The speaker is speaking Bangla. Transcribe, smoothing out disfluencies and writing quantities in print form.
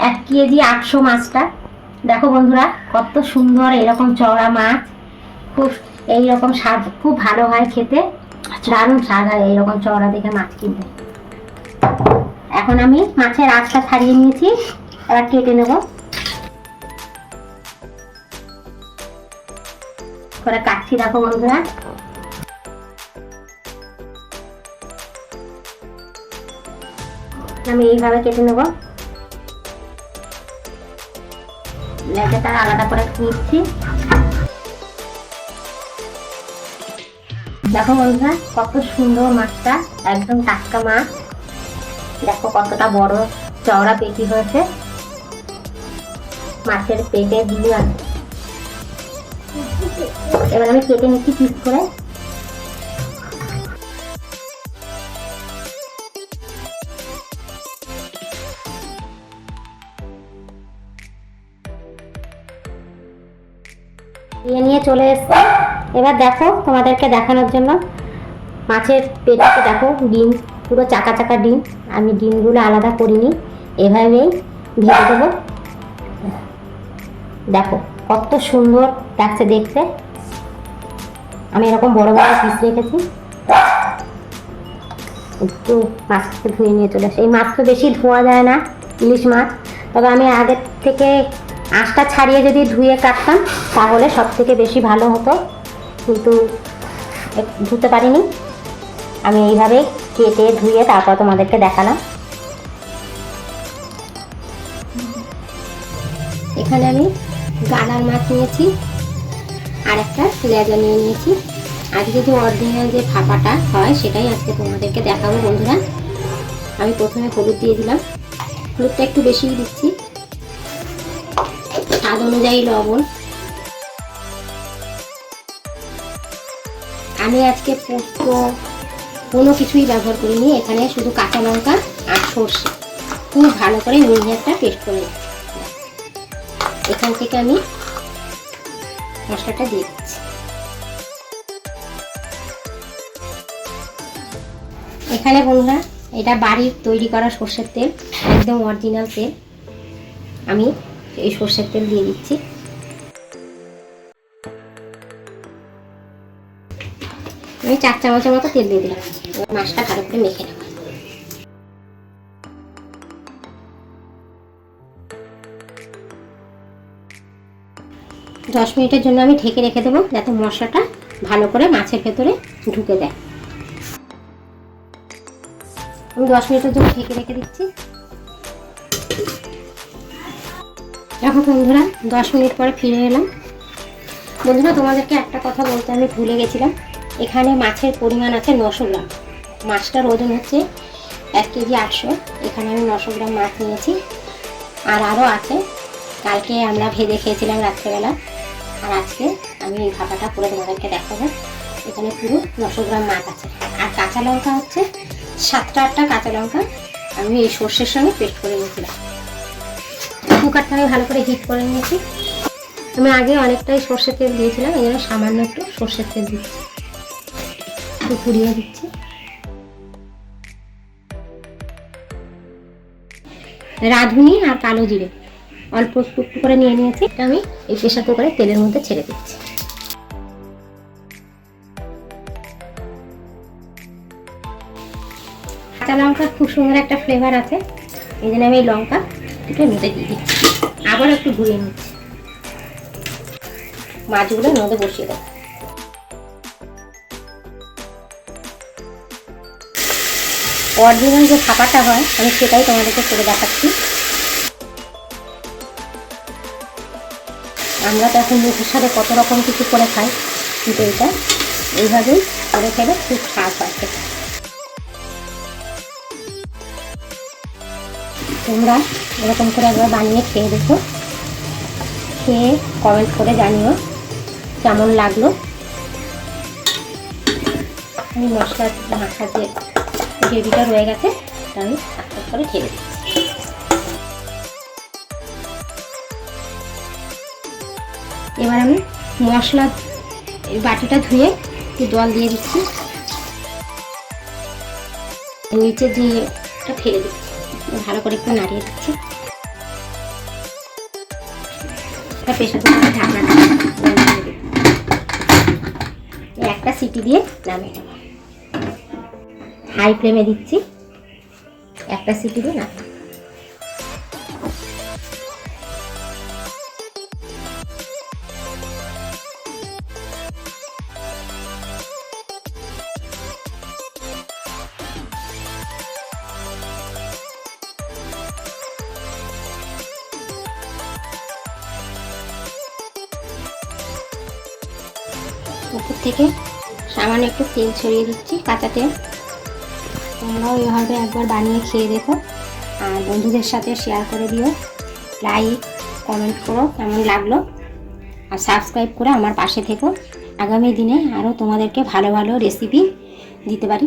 1 কেজি 800 মাছটা। দেখো বন্ধুরা কত সুন্দর এরকম চওড়া মাছ, খুব এইরকম স্বাদ খুব ভালো হয় খেতে, দারুণ স্বাদ হয় এইরকম চওড়া দেখে মাছ কিনতে। এখন আমি মাছের আঁশটা ছাড়িয়ে নিয়েছি, এবার কেটে নেব। করে কাটছি দেখো বন্ধুরা। আমি এইভাবে কেটে নেব, লেজাটা আলাদা করে নিচ্ছি। দেখো বন্ধুরা কত সুন্দর মাছটা, একদম টাটকা মাছ। দেখো কতটা বড় চওড়া পেটি হয়েছে, মাছের পেটে দিয়ে আছে। এবার আমি কেটে নিচ্ছি পিস করে। নিয়ে চলে এসছে। এবার দেখো তোমাদেরকে দেখানোর জন্য মাছের পেটে দেখো ডিম, পুরো চাকা চাকা ডিম। আমি ডিমগুলো আলাদা করিনি, এভাবেই ভেজে দেবো। দেখো কত সুন্দর লাগছে দেখতে। আমি এরকম বড় বড় পিস রেখেছি। একটু মাছটাকে ধুয়ে নিয়ে চলে আসে। এই মাছ তো বেশি ধোয়া যায় না, ইলিশ মাছ। তবে আমি আগের থেকে আঁশটা ছাড়িয়ে যদি ধুয়ে কাটতাম তাহলে সব থেকে বেশি ভালো হতো, কিন্তু ধুতে পারিনি। আমি এইভাবে কেটে ধুয়ে তারপর তোমাদেরকে দেখালাম। এখানে আমি গালার মাছ নিয়েছি আর একটা লেজা নিয়ে নিয়েছি। আজকে যে অরিজিনাল যে ফাঁপাটা হয় সেটাই আজকে তোমাদেরকে দেখাবো বন্ধুরা। আমি প্রথমে হলুদ দিয়ে দিলাম, হলুদটা একটু বেশিই দিচ্ছি, স্বাদ অনুযায়ী লবণ। আমি আজকে পোস্ত কোনো কিছুই ব্যবহার করিনি, এখানে শুধু কাঁচা লঙ্কা আর সর্ষে খুব ভালো করে মিহি একটা পেস্ট করে নিচ্ছি। এখান থেকে আমি মশলাটা দিয়ে দিচ্ছি। এখানে বন্ধুরা এটা বাড়ির তৈরি করা সর্ষের তেল, একদম অরিজিনাল তেল। আমি এই সর্ষের তেল দিয়ে দিচ্ছি। আমি 4 চামচের মতো তেল দিয়ে দিলাম। মাছটা ভালো করে মেখে নেব। 10 মিনিটের জন্য আমি ঢেকে রেখে দেবো, যাতে মশলাটা ভালো করে মাছের ভেতরে ঢুকে দেয়। আমি 10 মিনিটের জন্য ঢেকে রেখে দিচ্ছি। দেখো বন্ধুরা 10 মিনিট পরে ফিরে এলাম। বন্ধুরা তোমাদেরকে একটা কথা বলতে আমি ভুলে গেছিলাম। এখানে মাছের পরিমাণ আছে 900 গ্রাম। মাছটার ওজন হচ্ছে 1 কেজি 800। এখানে আমি 900 গ্রাম মাছ নিয়েছি। আর আরও আছে, কালকে আমরা ভেজে খেয়েছিলাম রাত্রেবেলা। আর আজকে আমি এই ভাপাটা করে তোমাদেরকে দেখাবো। এখানে পুরো 900 গ্রাম মাছ আছে। আর কাঁচা লঙ্কা হচ্ছে 7টা 8টা কাঁচা লঙ্কা আমি এই সর্ষের সঙ্গে পেস্ট করে নিয়েছিলাম। কুকারটা আমি ভালো করে হিট করে নিয়েছি। আমি আগে অনেকটাই সর্ষের তেল দিয়েছিলাম, এই জন্য সামান্য একটু সর্ষের তেল দিচ্ছি, একটু পুড়িয়ে দিচ্ছি। রাঁধুনি আর কালো জিরে অল্প একটু করে নিয়ে নিয়েছি। এটা আমি এই প্রেসার কুকারে তেলের মধ্যে ছেড়ে দিচ্ছি। কাঁচা লঙ্কার খুব সুন্দর একটা ফ্লেভার আছে, এই জন্য আমি এই লঙ্কা একটু মধ্যে দিয়ে দিচ্ছি। আবার একটু ঘুরিয়ে নিচ্ছি। মাছগুলো মধ্যে বসিয়ে দেবো। অরিজিনাল যে খাবারটা হয় আমি সেটাই তোমাদেরকে করে দেখাচ্ছি। আমরা তো এখন মুখের সাথে কত রকম কিছু করে খাই, কিন্তু এটা এইভাবেই করে খেলে খুব স্বাদ হয় খেতে। তোমরা এরকম করে একবার বানিয়ে খেয়ে দেখো, খেয়ে কমেন্ট করে জানিও কেমন লাগলো। আমি মশলা মাখা যে গ্রেভিটা রয়ে গেছে আমি আস্তে করে ঢেলে দিচ্ছি। এবার আমি মশলা বাটিটা ধুয়ে জল দিয়ে দিচ্ছি, নিচে দিয়ে ফেলে দিচ্ছি, ভালো করে একটু নাড়িয়ে দিচ্ছি। প্রেশার কুকারের ঢাকনাটা বন্ধ করে দিই। একটা সিটি দিয়ে নামিয়ে নেব। হাই ফ্লেমে দিচ্ছি, একটা সিটি দিয়ে নামিয়ে। উপর থেকে সামান্য একটু তেল ছড়িয়ে দিচ্ছি, কাঁচা তেল। তোমরাও এভাবে একবার বানিয়ে খেয়ে দেখো, আর বন্ধুদের সাথে শেয়ার করে দিও। লাইক কমেন্ট করো কেমন লাগলো, আর সাবস্ক্রাইব করে আমার পাশে থেকো। আগামী দিনে আরও তোমাদেরকে ভালো ভালো রেসিপি দিতে পারি।